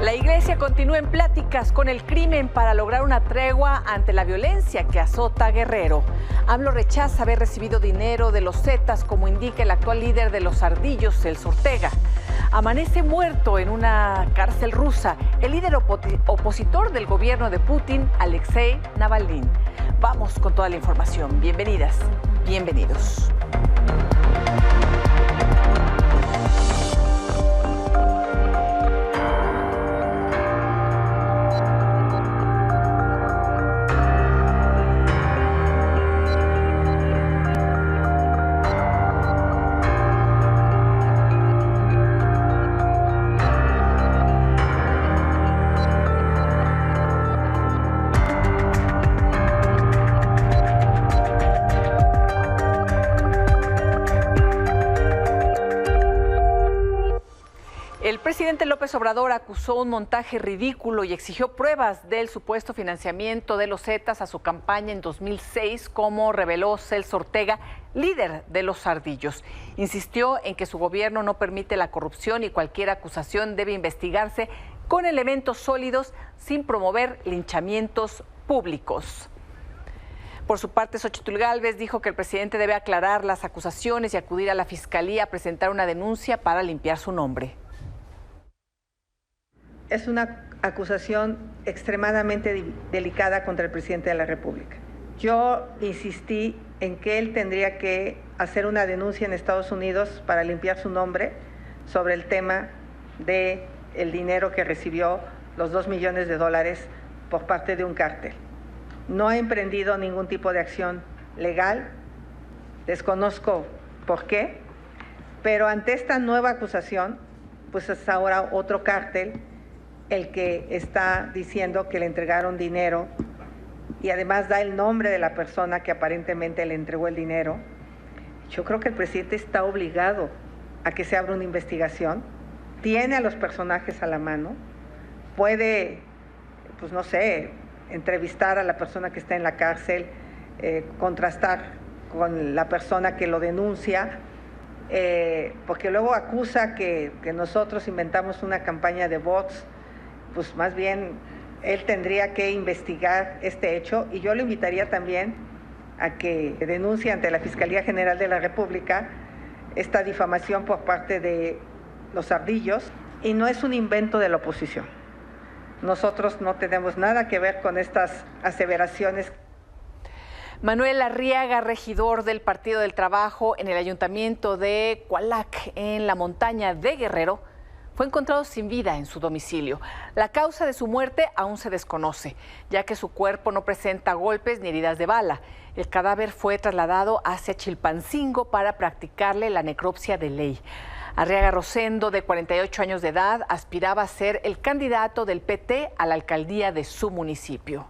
La Iglesia continúa en pláticas con el crimen para lograr una tregua ante la violencia que azota a Guerrero. AMLO rechaza haber recibido dinero de los Zetas, como indica el actual líder de los Ardillos, Celso Ortega. Amanece muerto en una cárcel rusa el líder opositor del gobierno de Putin, Alexei Navalny. Vamos con toda la información. Bienvenidas, bienvenidos. El presidente López Obrador acusó un montaje ridículo y exigió pruebas del supuesto financiamiento de los Zetas a su campaña en 2006, como reveló Celso Ortega, líder de los Ardillos. Insistió en que su gobierno no permite la corrupción y cualquier acusación debe investigarse con elementos sólidos sin promover linchamientos públicos. Por su parte, Xóchitl Gálvez dijo que el presidente debe aclarar las acusaciones y acudir a la fiscalía a presentar una denuncia para limpiar su nombre. Es una acusación extremadamente delicada contra el presidente de la República. Yo insistí en que él tendría que hacer una denuncia en Estados Unidos para limpiar su nombre sobre el tema del dinero que recibió, los $2 millones por parte de un cártel. No ha emprendido ningún tipo de acción legal, desconozco por qué, pero ante esta nueva acusación, pues es ahora otro cártel el que está diciendo que le entregaron dinero y además da el nombre de la persona que aparentemente le entregó el dinero. Yo creo que el presidente está obligado a que se abra una investigación, tiene a los personajes a la mano, puede, pues no sé, entrevistar a la persona que está en la cárcel, contrastar con la persona que lo denuncia, porque luego acusa que nosotros inventamos una campaña de bots. Pues más bien él tendría que investigar este hecho y yo le invitaría también a que denuncie ante la Fiscalía General de la República esta difamación por parte de los Ardillos, y no es un invento de la oposición. Nosotros no tenemos nada que ver con estas aseveraciones. Manuel Arriaga, regidor del Partido del Trabajo en el Ayuntamiento de Cualac, en la montaña de Guerrero, fue encontrado sin vida en su domicilio. La causa de su muerte aún se desconoce, ya que su cuerpo no presenta golpes ni heridas de bala. El cadáver fue trasladado hacia Chilpancingo para practicarle la necropsia de ley. Arriaga Rosendo, de 48 años de edad, aspiraba a ser el candidato del PT a la alcaldía de su municipio.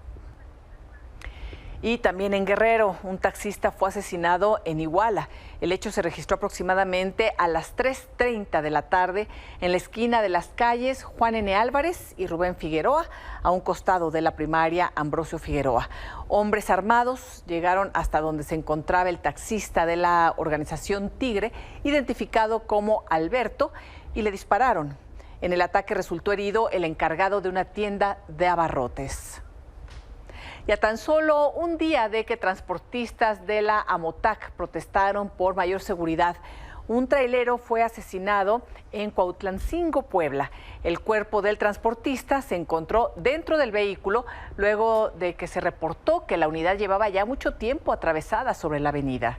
Y también en Guerrero, un taxista fue asesinado en Iguala. El hecho se registró aproximadamente a las 3:30 de la tarde en la esquina de las calles Juan N. Álvarez y Rubén Figueroa, a un costado de la primaria Ambrosio Figueroa. Hombres armados llegaron hasta donde se encontraba el taxista de la organización Tigre, identificado como Alberto, y le dispararon. En el ataque resultó herido el encargado de una tienda de abarrotes. Y a tan solo un día de que transportistas de la Amotac protestaron por mayor seguridad, un trailero fue asesinado en Cuautlancingo, Puebla. El cuerpo del transportista se encontró dentro del vehículo luego de que se reportó que la unidad llevaba ya mucho tiempo atravesada sobre la avenida.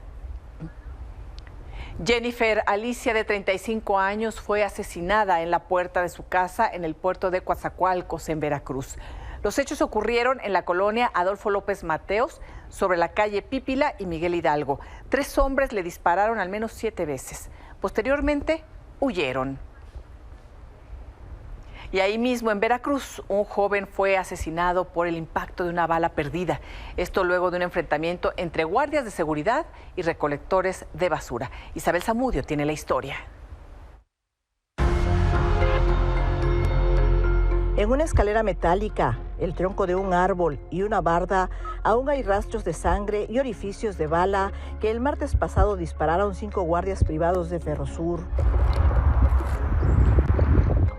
Jennifer Alicia, de 35 años, fue asesinada en la puerta de su casa en el puerto de Coatzacoalcos, en Veracruz. Los hechos ocurrieron en la colonia Adolfo López Mateos, sobre la calle Pípila y Miguel Hidalgo. 3 hombres le dispararon al menos 7 veces. Posteriormente, huyeron. Y ahí mismo en Veracruz, un joven fue asesinado por el impacto de una bala perdida. Esto luego de un enfrentamiento entre guardias de seguridad y recolectores de basura. Isabel Zamudio tiene la historia. En una escalera metálica, el tronco de un árbol y una barda, aún hay rastros de sangre y orificios de bala que el martes pasado dispararon 5 guardias privados de Ferrosur.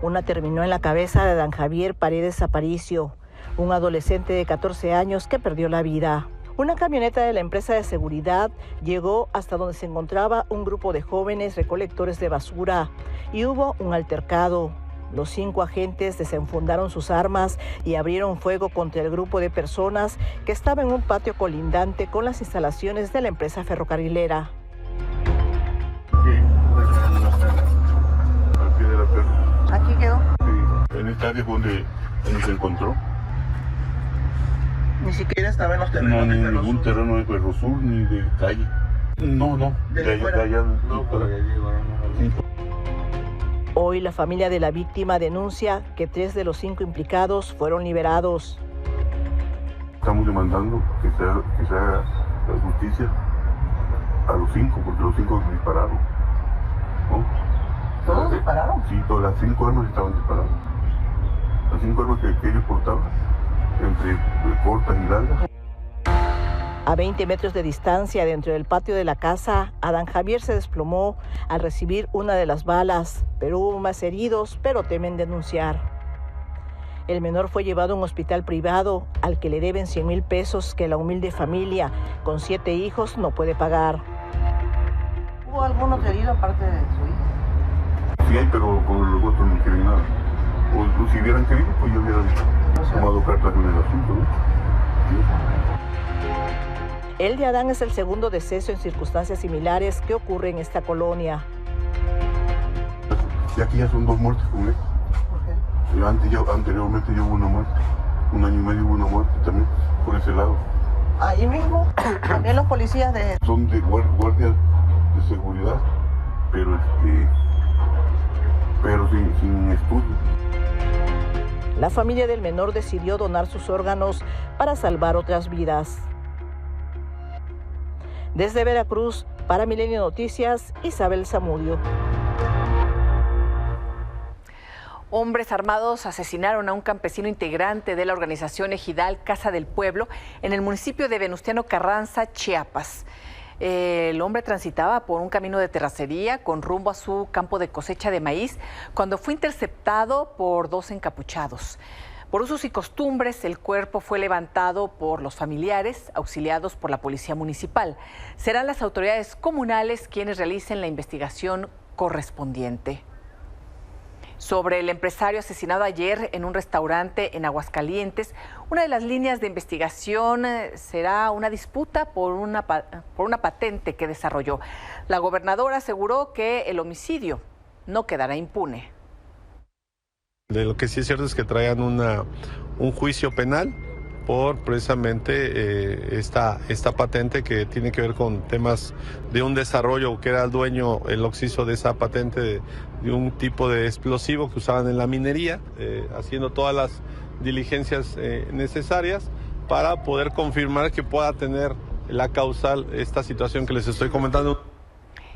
Una terminó en la cabeza de Adán Javier Paredes Aparicio, un adolescente de 14 años que perdió la vida. Una camioneta de la empresa de seguridad llegó hasta donde se encontraba un grupo de jóvenes recolectores de basura y hubo un altercado. Los 5 agentes desenfundaron sus armas y abrieron fuego contra el grupo de personas que estaba en un patio colindante con las instalaciones de la empresa ferrocarrilera. Al pie de la perra. ¿Aquí quedó? Sí, en esta área fue donde se encontró. Ni siquiera estaba en los terrenos. No, ni en ningún terreno de Ferrosur ni de calle. No, ¿De allá. No, por allá llegaron. Sí. Hoy la familia de la víctima denuncia que 3 de los 5 implicados fueron liberados. Estamos demandando que se haga la justicia a los 5, porque los 5 dispararon. ¿No? ¿Todos dispararon? Sí, todas las 5 armas estaban disparadas. Las 5 armas que ellos portaban, entre cortas y largas. A 20 metros de distancia, dentro del patio de la casa, Adán Javier se desplomó al recibir una de las balas, pero hubo más heridos, pero temen denunciar. El menor fue llevado a un hospital privado al que le deben 100,000 pesos que la humilde familia, con 7 hijos, no puede pagar. ¿Hubo algunos heridos aparte de su hijo? Sí hay, pero con los otros no quieren nada. O si hubieran querido, pues yo hubiera tomado cartas en el asunto, ¿no? Sí. El de Adán es el segundo deceso en circunstancias similares que ocurre en esta colonia. Y aquí ya son 2 muertes con él. Anteriormente yo hubo una muerte. 1 año y medio hubo una muerte también, por ese lado. Ahí mismo, también los policías de... Son de guardias de seguridad, pero sin estudio. La familia del menor decidió donar sus órganos para salvar otras vidas. Desde Veracruz, para Milenio Noticias, Isabel Zamudio. Hombres armados asesinaron a un campesino integrante de la organización ejidal Casa del Pueblo en el municipio de Venustiano Carranza, Chiapas. El hombre transitaba por un camino de terracería con rumbo a su campo de cosecha de maíz cuando fue interceptado por 2 encapuchados. Por usos y costumbres, el cuerpo fue levantado por los familiares, auxiliados por la policía municipal. Serán las autoridades comunales quienes realicen la investigación correspondiente. Sobre el empresario asesinado ayer en un restaurante en Aguascalientes, una de las líneas de investigación será una disputa por una patente que desarrolló. La gobernadora aseguró que el homicidio no quedará impune. De lo que sí es cierto es que traigan un juicio penal por precisamente esta patente que tiene que ver con temas de un desarrollo que era el dueño, el occiso de esa patente de un tipo de explosivo que usaban en la minería, haciendo todas las diligencias necesarias para poder confirmar que pueda tener la causal esta situación que les estoy comentando.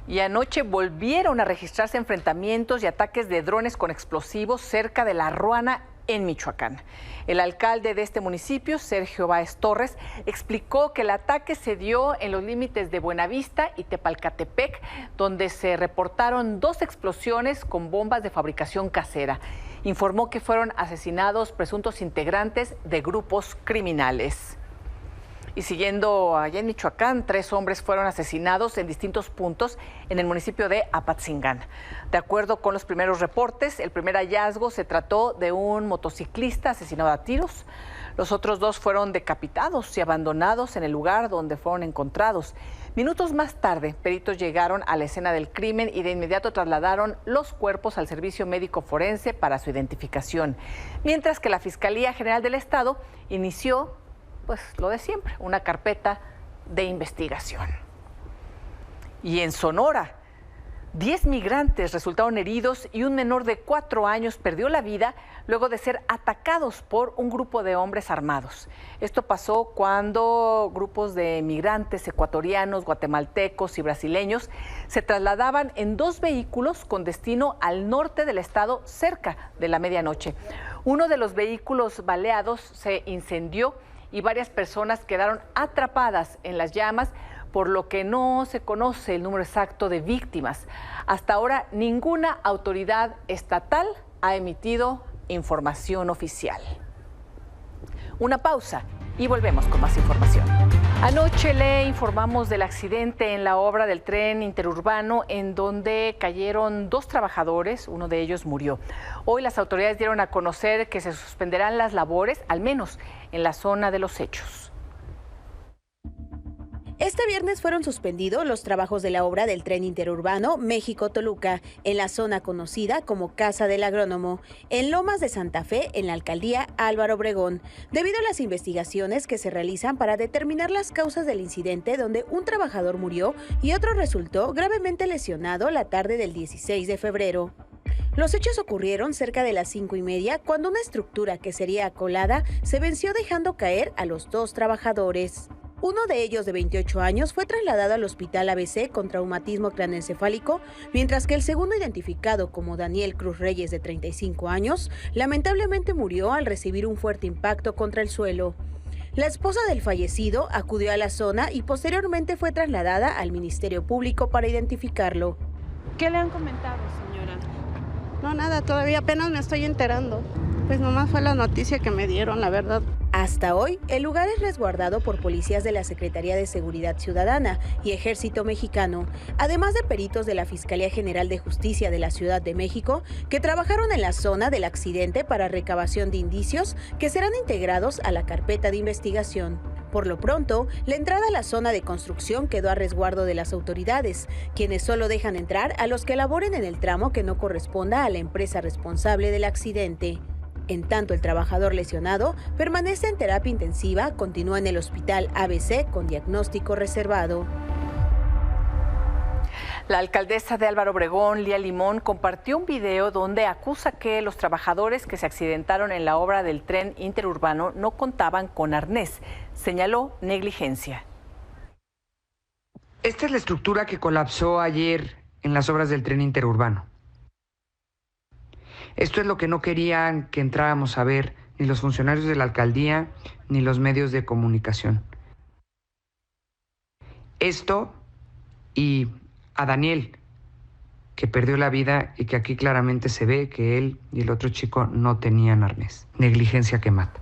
Y anoche volvieron a registrarse enfrentamientos y ataques de drones con explosivos cerca de La Ruana, en Michoacán. El alcalde de este municipio, Sergio Báez Torres, explicó que el ataque se dio en los límites de Buenavista y Tepalcatepec, donde se reportaron 2 explosiones con bombas de fabricación casera. Informó que fueron asesinados presuntos integrantes de grupos criminales. Y siguiendo allá en Michoacán, 3 hombres fueron asesinados en distintos puntos en el municipio de Apatzingán. De acuerdo con los primeros reportes, el primer hallazgo se trató de un motociclista asesinado a tiros. Los otros 2 fueron decapitados y abandonados en el lugar donde fueron encontrados. Minutos más tarde, peritos llegaron a la escena del crimen y de inmediato trasladaron los cuerpos al servicio médico forense para su identificación. Mientras que la Fiscalía General del Estado inició pues lo de siempre, una carpeta de investigación. Y en Sonora, 10 migrantes resultaron heridos y un menor de 4 años perdió la vida luego de ser atacados por un grupo de hombres armados. Esto pasó cuando grupos de migrantes ecuatorianos, guatemaltecos y brasileños se trasladaban en 2 vehículos con destino al norte del estado cerca de la medianoche. Uno de los vehículos baleados se incendió y varias personas quedaron atrapadas en las llamas, por lo que no se conoce el número exacto de víctimas. Hasta ahora, ninguna autoridad estatal ha emitido información oficial. Una pausa y volvemos con más información. Anoche le informamos del accidente en la obra del tren interurbano en donde cayeron 2 trabajadores, uno de ellos murió. Hoy las autoridades dieron a conocer que se suspenderán las labores, al menos en la zona de los hechos. Este viernes fueron suspendidos los trabajos de la obra del tren interurbano México-Toluca, en la zona conocida como Casa del Agrónomo, en Lomas de Santa Fe, en la alcaldía Álvaro Obregón, debido a las investigaciones que se realizan para determinar las causas del incidente donde un trabajador murió y otro resultó gravemente lesionado la tarde del 16 de febrero. Los hechos ocurrieron cerca de las 5:30 cuando una estructura que sería colada se venció dejando caer a los 2 trabajadores. Uno de ellos, de 28 años, fue trasladado al hospital ABC con traumatismo craneoencefálico, mientras que el segundo, identificado como Daniel Cruz Reyes, de 35 años, lamentablemente murió al recibir un fuerte impacto contra el suelo. La esposa del fallecido acudió a la zona y posteriormente fue trasladada al Ministerio Público para identificarlo. ¿Qué le han comentado, señora? No, nada, todavía apenas me estoy enterando. Pues nomás fue la noticia que me dieron, la verdad. Hasta hoy, el lugar es resguardado por policías de la Secretaría de Seguridad Ciudadana y Ejército Mexicano, además de peritos de la Fiscalía General de Justicia de la Ciudad de México, que trabajaron en la zona del accidente para recabación de indicios que serán integrados a la carpeta de investigación. Por lo pronto, la entrada a la zona de construcción quedó a resguardo de las autoridades, quienes solo dejan entrar a los que laboren en el tramo que no corresponda a la empresa responsable del accidente. En tanto, el trabajador lesionado permanece en terapia intensiva, continúa en el hospital ABC con diagnóstico reservado. La alcaldesa de Álvaro Obregón, Lía Limón, compartió un video donde acusa que los trabajadores que se accidentaron en la obra del tren interurbano no contaban con arnés. Señaló negligencia. Esta es la estructura que colapsó ayer en las obras del tren interurbano. Esto es lo que no querían que entráramos a ver ni los funcionarios de la alcaldía ni los medios de comunicación. Esto y a Daniel, que perdió la vida y que aquí claramente se ve que él y el otro chico no tenían arnés. Negligencia que mata.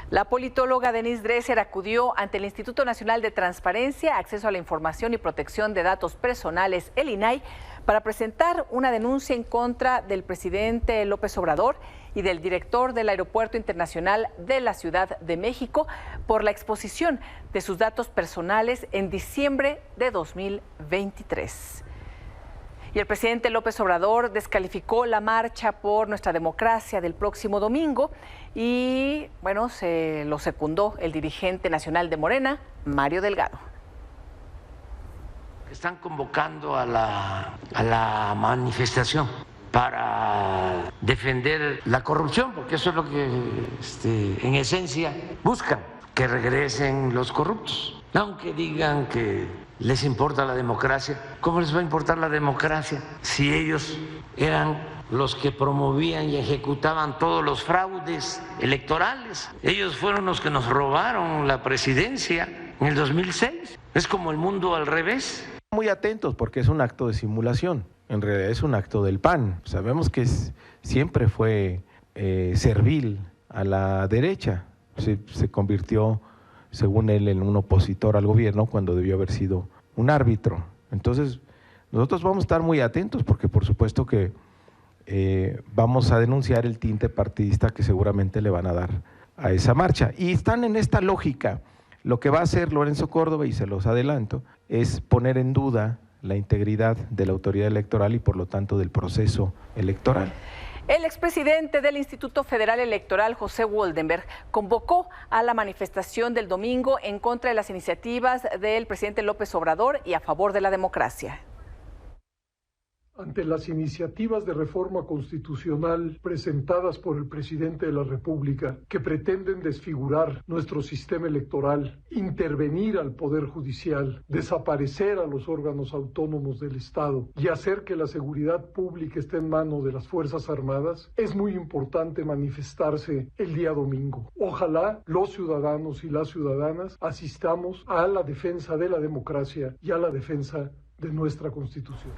La politóloga Denise Dresser acudió ante el Instituto Nacional de Transparencia, Acceso a la Información y Protección de Datos Personales, el INAI, para presentar una denuncia en contra del presidente López Obrador y del director del Aeropuerto Internacional de la Ciudad de México por la exposición de sus datos personales en diciembre de 2023. Y el presidente López Obrador descalificó la marcha por nuestra democracia del próximo domingo y, bueno, se lo secundó el dirigente nacional de Morena, Mario Delgado. Están convocando a la manifestación para defender la corrupción, porque eso es lo que en esencia buscan, que regresen los corruptos. Aunque digan que les importa la democracia, ¿cómo les va a importar la democracia si ellos eran los que promovían y ejecutaban todos los fraudes electorales? Ellos fueron los que nos robaron la presidencia en el 2006. Es como el mundo al revés. Muy atentos porque es un acto de simulación, en realidad es un acto del PAN. Sabemos que siempre fue servil a la derecha, se convirtió, según él, en un opositor al gobierno cuando debió haber sido un árbitro. Entonces, nosotros vamos a estar muy atentos porque por supuesto que vamos a denunciar el tinte partidista que seguramente le van a dar a esa marcha. Y están en esta lógica. Lo que va a hacer Lorenzo Córdoba, y se los adelanto, es poner en duda la integridad de la autoridad electoral y por lo tanto del proceso electoral. El expresidente del Instituto Federal Electoral, José Woldenberg, convocó a la manifestación del domingo en contra de las iniciativas del presidente López Obrador y a favor de la democracia. Ante las iniciativas de reforma constitucional presentadas por el presidente de la República que pretenden desfigurar nuestro sistema electoral, intervenir al Poder Judicial, desaparecer a los órganos autónomos del Estado y hacer que la seguridad pública esté en manos de las Fuerzas Armadas, es muy importante manifestarse el día domingo. Ojalá los ciudadanos y las ciudadanas asistamos a la defensa de la democracia y a la defensa de nuestra Constitución.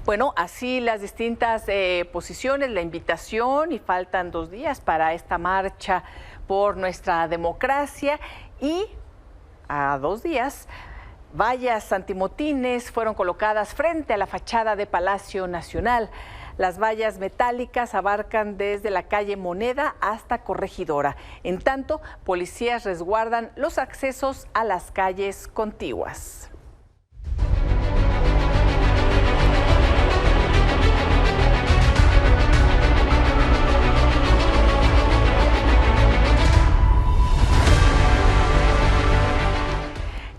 Bueno, así las distintas posiciones, la invitación, y faltan 2 días para esta marcha por nuestra democracia, y a 2 días vallas antimotines fueron colocadas frente a la fachada de Palacio Nacional. Las vallas metálicas abarcan desde la calle Moneda hasta Corregidora. En tanto, policías resguardan los accesos a las calles contiguas.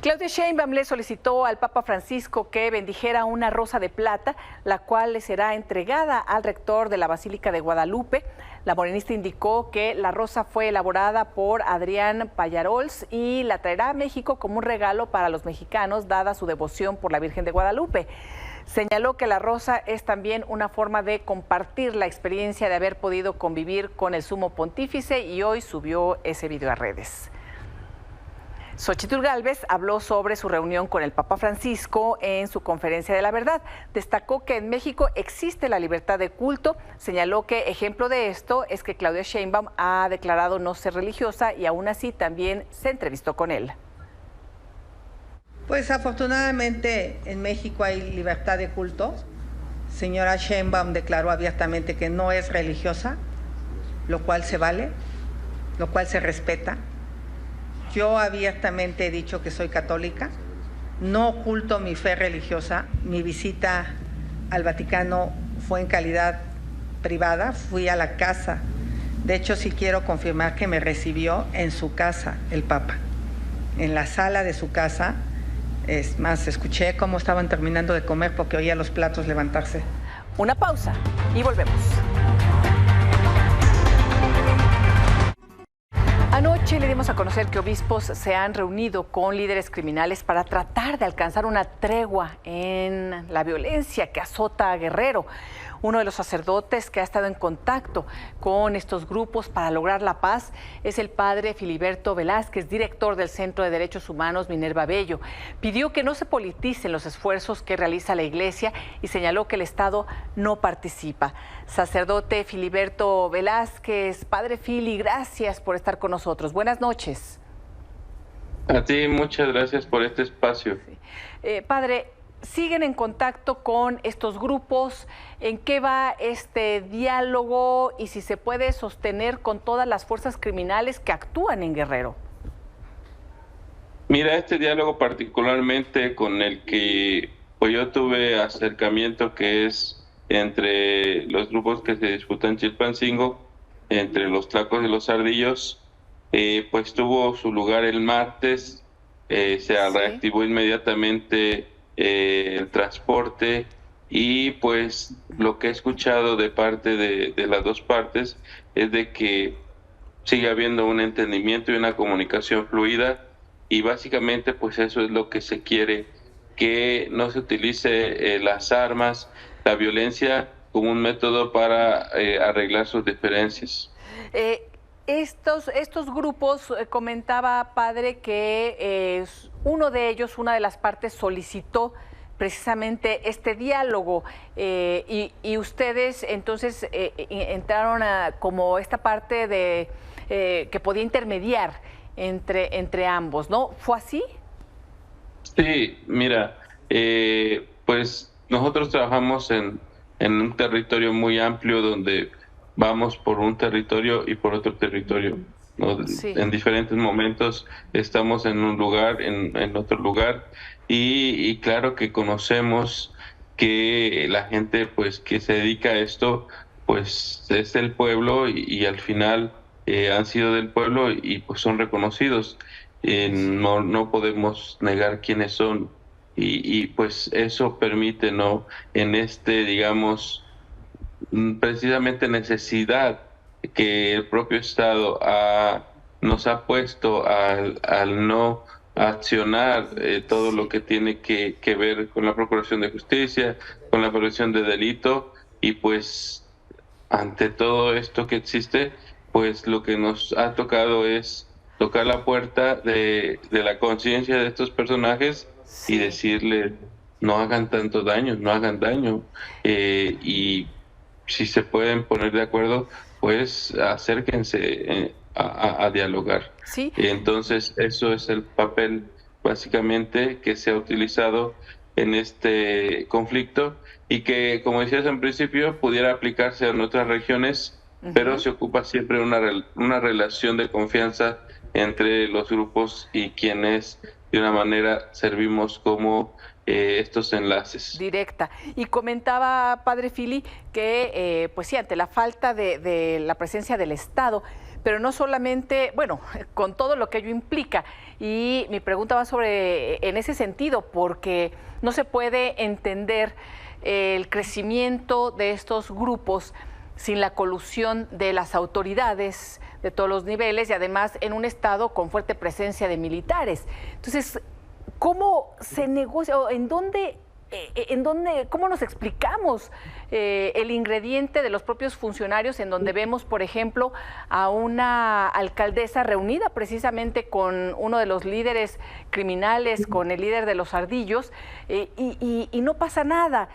Claudia Sheinbaum le solicitó al Papa Francisco que bendijera una rosa de plata, la cual le será entregada al rector de la Basílica de Guadalupe. La morenista indicó que la rosa fue elaborada por Adrián Pallarols y la traerá a México como un regalo para los mexicanos, dada su devoción por la Virgen de Guadalupe. Señaló que la rosa es también una forma de compartir la experiencia de haber podido convivir con el Sumo Pontífice, y hoy subió ese video a redes. Xochitl Gálvez habló sobre su reunión con el Papa Francisco en su Conferencia de la Verdad. Destacó que en México existe la libertad de culto. Señaló que ejemplo de esto es que Claudia Sheinbaum ha declarado no ser religiosa y aún así también se entrevistó con él. Pues afortunadamente en México hay libertad de culto. Señora Sheinbaum declaró abiertamente que no es religiosa, lo cual se vale, lo cual se respeta. Yo abiertamente he dicho que soy católica, no oculto mi fe religiosa. Mi visita al Vaticano fue en calidad privada, fui a la casa. De hecho, sí quiero confirmar que me recibió en su casa el Papa, en la sala de su casa. Es más, escuché cómo estaban terminando de comer porque oía los platos levantarse. Una pausa y volvemos. Anoche le dimos a conocer que obispos se han reunido con líderes criminales para tratar de alcanzar una tregua en la violencia que azota a Guerrero. Uno de los sacerdotes que ha estado en contacto con estos grupos para lograr la paz es el padre Filiberto Velázquez, director del Centro de Derechos Humanos Minerva Bello. Pidió que no se politicen los esfuerzos que realiza la Iglesia y señaló que el Estado no participa. Sacerdote Filiberto Velázquez, padre Fili, gracias por estar con nosotros. Buenas noches. A ti, muchas gracias por este espacio. Sí. Padre, ¿siguen en contacto con estos grupos? ¿En qué va este diálogo y si se puede sostener con todas las fuerzas criminales que actúan en Guerrero? Mira, este diálogo particularmente con el que pues yo tuve acercamiento, que es entre los grupos que se disputan Chilpancingo, entre los Tlacos y los Ardillos, pues tuvo su lugar el martes. Se reactivó inmediatamente el transporte, y pues lo que he escuchado de parte de las dos partes es de que sigue habiendo un entendimiento y una comunicación fluida, y básicamente pues eso es lo que se quiere, que no se utilice las armas, la violencia como un método para arreglar sus diferencias. Estos grupos, comentaba, padre, que uno de ellos, una de las partes, solicitó precisamente este diálogo y ustedes entonces entraron a como esta parte de que podía intermediar entre ambos, ¿no? ¿Fue así? Sí, mira, pues nosotros trabajamos en un territorio muy amplio donde vamos por un territorio y por otro territorio, ¿no? Sí. En diferentes momentos estamos en un lugar, en otro lugar, y claro que conocemos que la gente pues que se dedica a esto pues es del pueblo, y al final han sido del pueblo y pues son reconocidos. No podemos negar quiénes son, y pues eso permite, ¿no?, en digamos, precisamente necesidad que el propio Estado nos ha puesto al no accionar todo lo que tiene que ver con la procuración de justicia, con la prevención de delito, y pues ante todo esto que existe, pues lo que nos ha tocado es tocar la puerta de la conciencia de estos personajes, sí, y decirle no hagan tanto daño, no hagan daño, y si se pueden poner de acuerdo, pues acérquense a dialogar. Sí. Entonces, eso es el papel básicamente que se ha utilizado en este conflicto y que, como decías en principio, pudiera aplicarse en otras regiones, pero se ocupa siempre una relación de confianza entre los grupos y quienes de una manera servimos como estos enlaces. Directa. Y comentaba, padre Fili, que pues sí, ante la falta de la presencia del Estado, pero no solamente, bueno, con todo lo que ello implica. Y mi pregunta va en ese sentido, porque no se puede entender el crecimiento de estos grupos sin la colusión de las autoridades de todos los niveles y además en un estado con fuerte presencia de militares. Entonces, ¿cómo se negocia o en dónde, cómo nos explicamos el ingrediente de los propios funcionarios en donde vemos, por ejemplo, a una alcaldesa reunida precisamente con uno de los líderes criminales, con el líder de los Ardillos, y no pasa nada?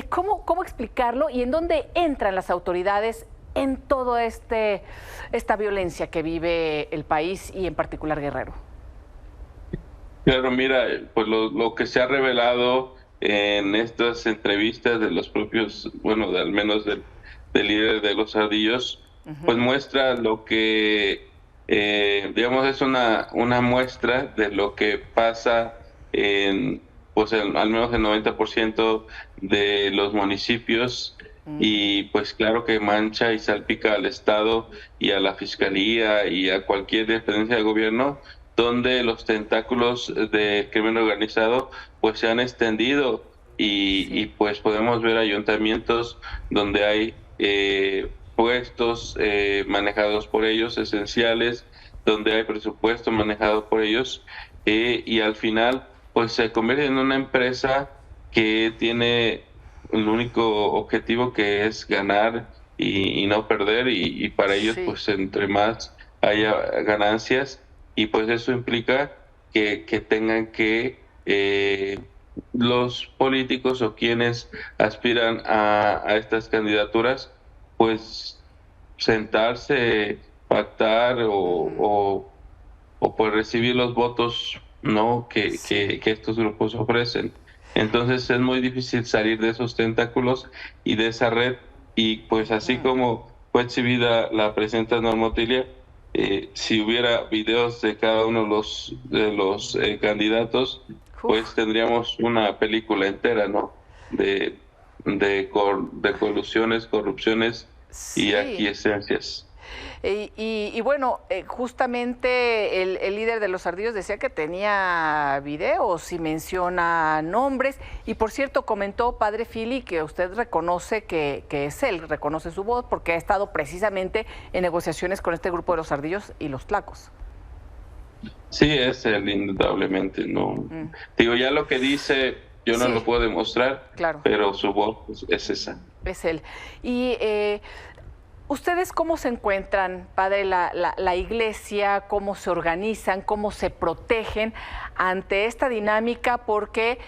¿Cómo explicarlo y en dónde entran las autoridades en toda esta violencia que vive el país y en particular Guerrero? Claro, mira, pues lo que se ha revelado en estas entrevistas de los propios, bueno, al menos del líder de los Ardillos, pues muestra lo que, digamos, es una muestra de lo que pasa en, pues al menos el 90% de los municipios, y pues claro que mancha y salpica al Estado y a la Fiscalía y a cualquier dependencia de gobierno donde los tentáculos del crimen organizado pues se han extendido y pues podemos ver ayuntamientos donde hay puestos manejados por ellos, esenciales, donde hay presupuesto manejado por ellos, y al final pues se convierte en una empresa que tiene el único objetivo que es ganar y no perder, y para ellos pues entre más haya ganancias, y pues eso implica que tengan que los políticos o quienes aspiran a estas candidaturas pues sentarse, pactar o pues recibir los votos, ¿no?, que estos grupos ofrecen. Entonces es muy difícil salir de esos tentáculos y de esa red, y pues así como fue exhibida la presidenta Norma Otilia, si hubiera videos de cada uno de los candidatos, pues tendríamos una película entera, ¿no?, de colusiones, corrupciones y aquiescencias. Y bueno, justamente el líder de los Ardillos decía que tenía videos y menciona nombres. Y por cierto, comentó, padre Fili, que usted reconoce que es él, reconoce su voz, porque ha estado precisamente en negociaciones con este grupo de los Ardillos y los Tlacos. Sí, es él, indudablemente, ¿no? Digo, ya lo que dice yo no lo puedo demostrar, claro, pero su voz pues, es esa. Es él. Y ¿ustedes cómo se encuentran, padre, la iglesia, cómo se organizan, cómo se protegen ante esta dinámica? Porque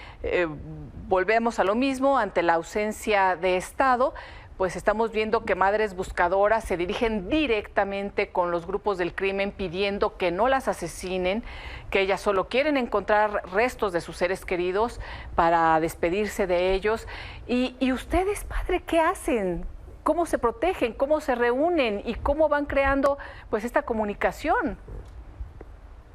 volvemos a lo mismo, ante la ausencia de Estado, pues estamos viendo que madres buscadoras se dirigen directamente con los grupos del crimen pidiendo que no las asesinen, que ellas solo quieren encontrar restos de sus seres queridos para despedirse de ellos. Y ustedes, padre, ¿qué hacen? ¿Cómo se protegen? ¿Cómo se reúnen? ¿Y cómo van creando pues esta comunicación?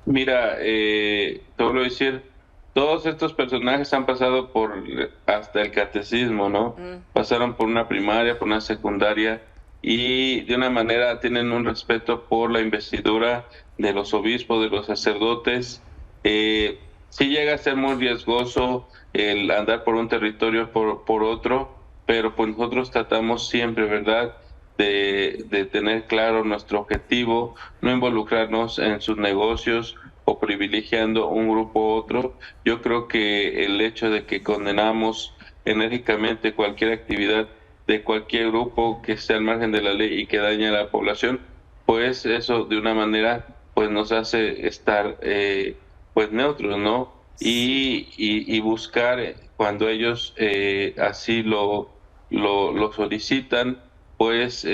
Mira, te vuelvo a decir, todos estos personajes han pasado por hasta el catecismo, ¿no? Pasaron por una primaria, por una secundaria, y de una manera tienen un respeto por la investidura de los obispos, de los sacerdotes. Sí llega a ser muy riesgoso el andar por un territorio por otro, pero pues nosotros tratamos siempre, ¿verdad?, de tener claro nuestro objetivo, no involucrarnos en sus negocios o privilegiando un grupo u otro. Yo creo que el hecho de que condenamos enérgicamente cualquier actividad de cualquier grupo que esté al margen de la ley y que dañe a la población, pues eso de una manera pues nos hace estar pues neutros, ¿no? y buscar, cuando ellos así lo solicitan, pues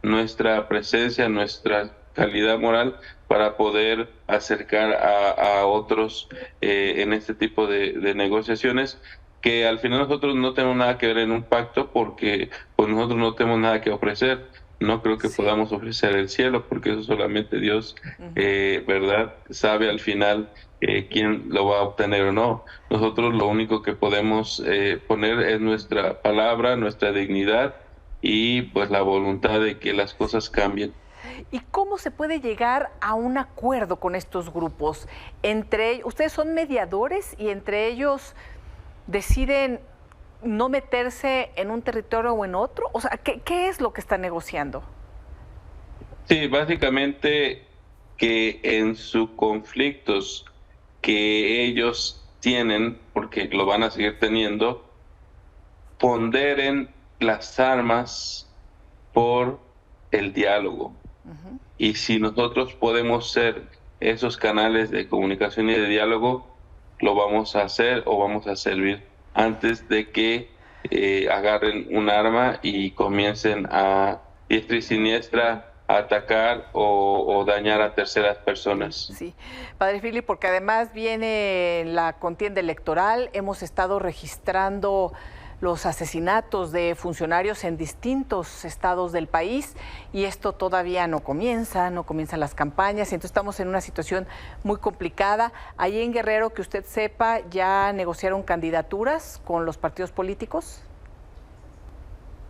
nuestra presencia, nuestra calidad moral para poder acercar a otros en este tipo de negociaciones, que al final nosotros no tenemos nada que ver en un pacto, porque pues nosotros no tenemos nada que ofrecer. No creo que podamos ofrecer el cielo, porque eso solamente Dios, ¿verdad?, sabe al final quién lo va a obtener o no. Nosotros lo único que podemos poner es nuestra palabra, nuestra dignidad y pues la voluntad de que las cosas cambien. ¿Y cómo se puede llegar a un acuerdo con estos grupos? Ustedes son mediadores y entre ellos deciden no meterse en un territorio o en otro. O sea, ¿qué es lo que están negociando? Sí, básicamente que en sus conflictos que ellos tienen, porque lo van a seguir teniendo, ponderen las armas por el diálogo. Y si nosotros podemos ser esos canales de comunicación y de diálogo, lo vamos a hacer o vamos a servir antes de que agarren un arma y comiencen a diestra y siniestra a atacar o dañar a terceras personas. Sí, Padre Fili, porque además viene la contienda electoral, hemos estado registrando los asesinatos de funcionarios en distintos estados del país y esto todavía no comienzan las campañas, entonces estamos en una situación muy complicada. Ahí en Guerrero, que usted sepa, ¿ya negociaron candidaturas con los partidos políticos?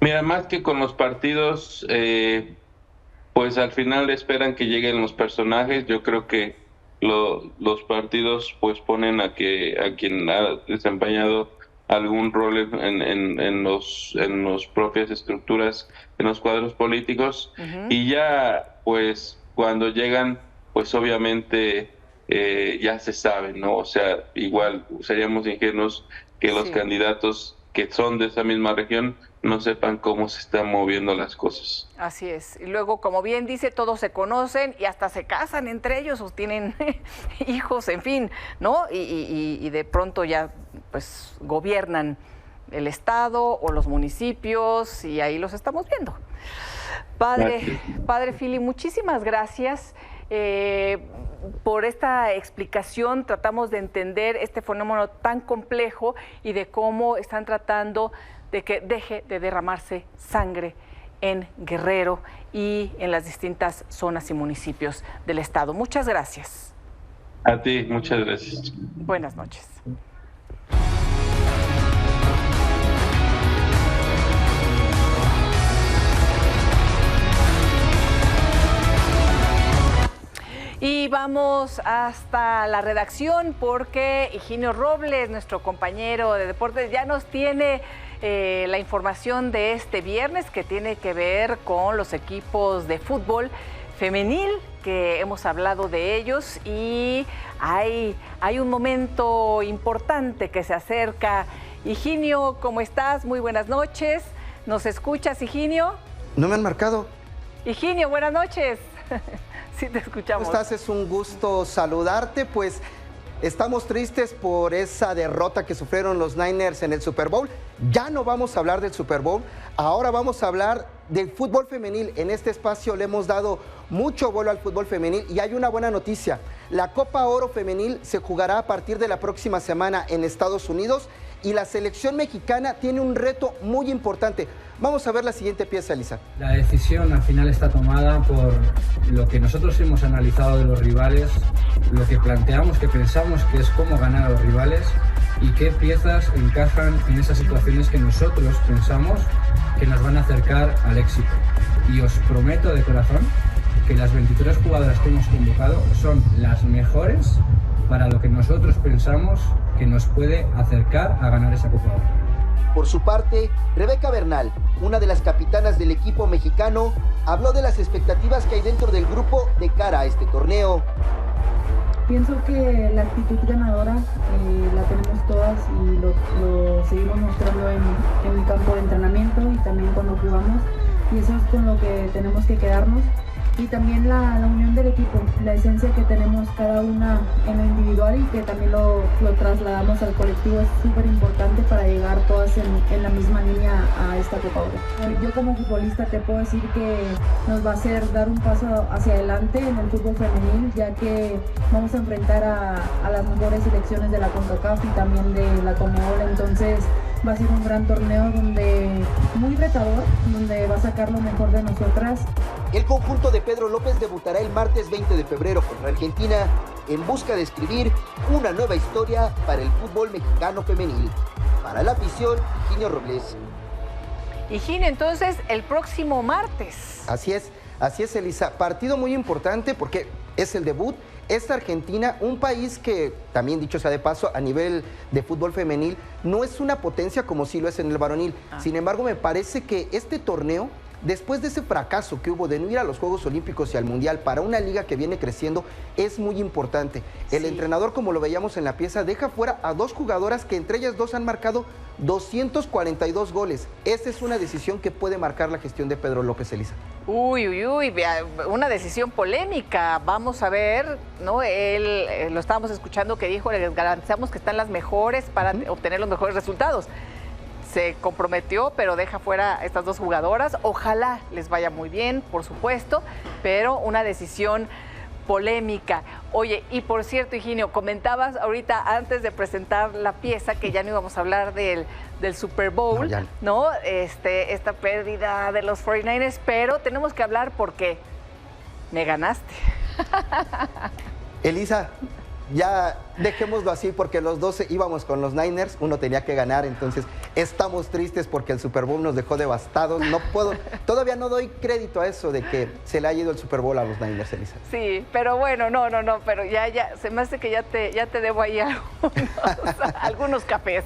Mira, más que con los partidos, pues al final esperan que lleguen los personajes. Yo creo que los partidos pues ponen a quien ha desempeñado algún rol en los propias estructuras, en los cuadros políticos, y ya pues cuando llegan, pues obviamente ya se sabe, ¿no? O sea, igual seríamos ingenuos que los candidatos que son de esa misma región no sepan cómo se están moviendo las cosas. Así es. Y luego, como bien dice, todos se conocen y hasta se casan entre ellos o tienen hijos, en fin, ¿no? Y de pronto ya pues gobiernan el estado o los municipios y ahí los estamos viendo. Padre Fili, muchísimas gracias por esta explicación. Tratamos de entender este fenómeno tan complejo y de cómo están tratando de que deje de derramarse sangre en Guerrero y en las distintas zonas y municipios del estado. Muchas gracias. A ti, muchas gracias. Buenas noches. Y vamos hasta la redacción porque Higinio Robles, nuestro compañero de deportes, ya nos tiene la información de este viernes que tiene que ver con los equipos de fútbol femenil, que hemos hablado de ellos y hay un momento importante que se acerca. Higinio, ¿cómo estás? Muy buenas noches. ¿Nos escuchas, Higinio? No me han marcado. Higinio, buenas noches. Sí, te escuchamos. ¿Cómo estás? Es un gusto saludarte. Pues estamos tristes por esa derrota que sufrieron los Niners en el Super Bowl. Ya no vamos a hablar del Super Bowl, ahora vamos a hablar del fútbol femenil. En este espacio le hemos dado mucho vuelo al fútbol femenil y hay una buena noticia. La Copa Oro Femenil se jugará a partir de la próxima semana en Estados Unidos y la selección mexicana tiene un reto muy importante. Vamos a ver la siguiente pieza, Elisa. La decisión al final está tomada por lo que nosotros hemos analizado de los rivales, lo que planteamos, que pensamos que es cómo ganar a los rivales y qué piezas encajan en esas situaciones que nosotros pensamos que nos van a acercar al éxito. Y os prometo de corazón que las 23 jugadoras que hemos convocado son las mejores para lo que nosotros pensamos que nos puede acercar a ganar esa Copa Oro. Por su parte, Rebeca Bernal, una de las capitanas del equipo mexicano, habló de las expectativas que hay dentro del grupo de cara a este torneo. Pienso que la actitud ganadora la tenemos todas y lo seguimos mostrando en el campo de entrenamiento y también cuando jugamos, y eso es con lo que tenemos que quedarnos. y también la unión del equipo, la esencia que tenemos cada una en lo individual y que también lo trasladamos al colectivo es súper importante para llegar todas en la misma línea a esta Copa Oro. Yo como futbolista te puedo decir que nos va a hacer dar un paso hacia adelante en el fútbol femenil, ya que vamos a enfrentar a las mejores selecciones de la CONCACAF y también de la CONMEBOL, entonces va a ser un gran torneo muy retador, donde va a sacar lo mejor de nosotras. El conjunto de Pedro López debutará el martes 20 de febrero contra Argentina en busca de escribir una nueva historia para el fútbol mexicano femenil. Para La Afición, Higinio Robles. Higinio, entonces, el próximo martes. Así es, Elisa. Partido muy importante porque es el debut. Esta Argentina, un país que, también dicho sea de paso, a nivel de fútbol femenil, no es una potencia como sí lo es en el varonil. Sin embargo, me parece que este torneo, después de ese fracaso que hubo de no ir a los Juegos Olímpicos y al Mundial para una liga que viene creciendo, es muy importante. El entrenador, como lo veíamos en la pieza, deja fuera a 2 jugadoras que entre ellas 2 han marcado 242 goles. Esa es una decisión que puede marcar la gestión de Pedro López, Elisa. Uy, una decisión polémica. Vamos a ver, ¿no? Él, lo estábamos escuchando que dijo, les garantizamos que están las mejores para obtener los mejores resultados. Se comprometió, pero deja fuera a estas 2 jugadoras. Ojalá les vaya muy bien, por supuesto, pero una decisión polémica. Oye, y por cierto, Higinio, comentabas ahorita antes de presentar la pieza que ya no íbamos a hablar del Super Bowl, ¿no? Esta pérdida de los 49ers, pero tenemos que hablar porque me ganaste. Elisa, ya dejémoslo así porque los 12 íbamos con los Niners, uno tenía que ganar, entonces estamos tristes porque el Super Bowl nos dejó devastados. No puedo, todavía no doy crédito a eso de que se le haya ido el Super Bowl a los Niners, Elisa. Sí, pero bueno, no, pero ya, se me hace que ya te debo ahí algunos cafés.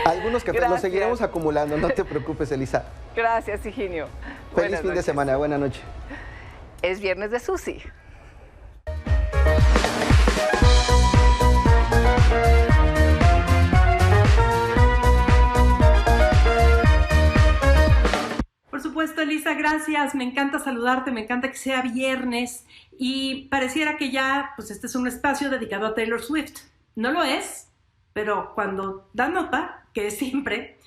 Algunos cafés, los seguiremos acumulando, no te preocupes, Elisa. Gracias, Higinio. Feliz fin de semana, buena noche. Es viernes de Susi. Por supuesto, Elisa, gracias. Me encanta saludarte, me encanta que sea viernes y pareciera que ya, pues este es un espacio dedicado a Taylor Swift. No lo es, pero cuando da nota, que es siempre,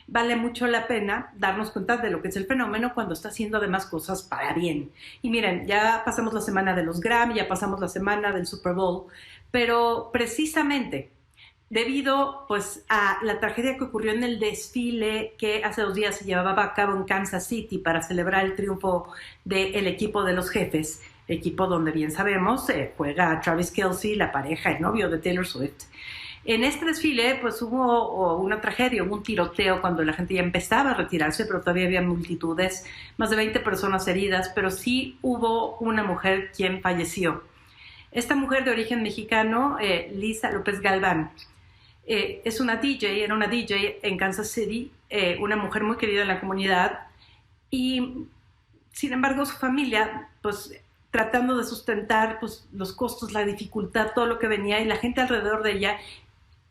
vale mucho la pena darnos cuenta de lo que es el fenómeno cuando está haciendo además cosas para bien. Y miren, ya pasamos la semana de los Grammy, ya pasamos la semana del Super Bowl, pero precisamente debido pues a la tragedia que ocurrió en el desfile que hace 2 días se llevaba a cabo en Kansas City para celebrar el triunfo del equipo de los Jefes, equipo donde bien sabemos juega Travis Kelce, la pareja, el novio de Taylor Swift. En este desfile pues hubo una tragedia, hubo un tiroteo cuando la gente ya empezaba a retirarse, pero todavía había multitudes, más de 20 personas heridas, pero sí hubo una mujer quien falleció. Esta mujer de origen mexicano, Lisa López Galván, es una DJ, era una DJ en Kansas City, una mujer muy querida en la comunidad y sin embargo su familia pues tratando de sustentar pues, los costos, la dificultad, todo lo que venía y la gente alrededor de ella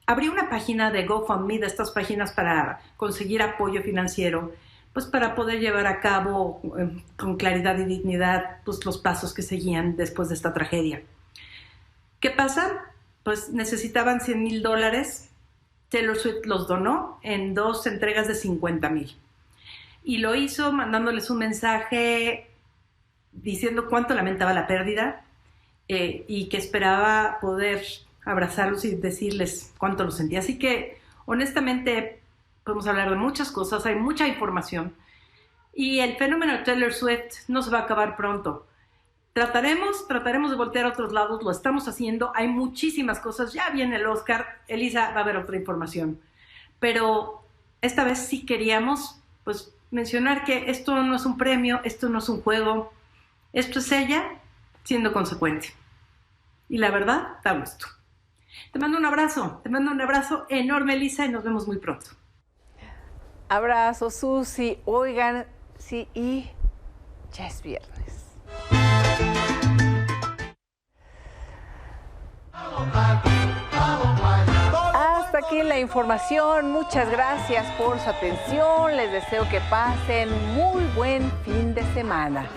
abrió una página de GoFundMe, de estas páginas para conseguir apoyo financiero, pues para poder llevar a cabo con claridad y dignidad pues, los pasos que seguían después de esta tragedia. ¿Qué pasa? Pues necesitaban $100,000. Taylor Swift los donó en 2 entregas de $50,000. Y lo hizo mandándoles un mensaje diciendo cuánto lamentaba la pérdida y que esperaba poder abrazarlos y decirles cuánto lo sentía. Así que, honestamente, podemos hablar de muchas cosas, hay mucha información. Y el fenómeno de Taylor Swift no se va a acabar pronto. Trataremos de voltear a otros lados, lo estamos haciendo, hay muchísimas cosas, ya viene el Oscar, Elisa, va a haber otra información. Pero esta vez sí queríamos pues, mencionar que esto no es un premio, esto no es un juego, esto es ella siendo consecuente. Y la verdad, da gusto. Te mando un abrazo enorme, Elisa, y nos vemos muy pronto. Abrazo, Susi. Oigan, sí, y ya es viernes. Hasta aquí la información. Muchas gracias por su atención. Les deseo que pasen muy buen fin de semana.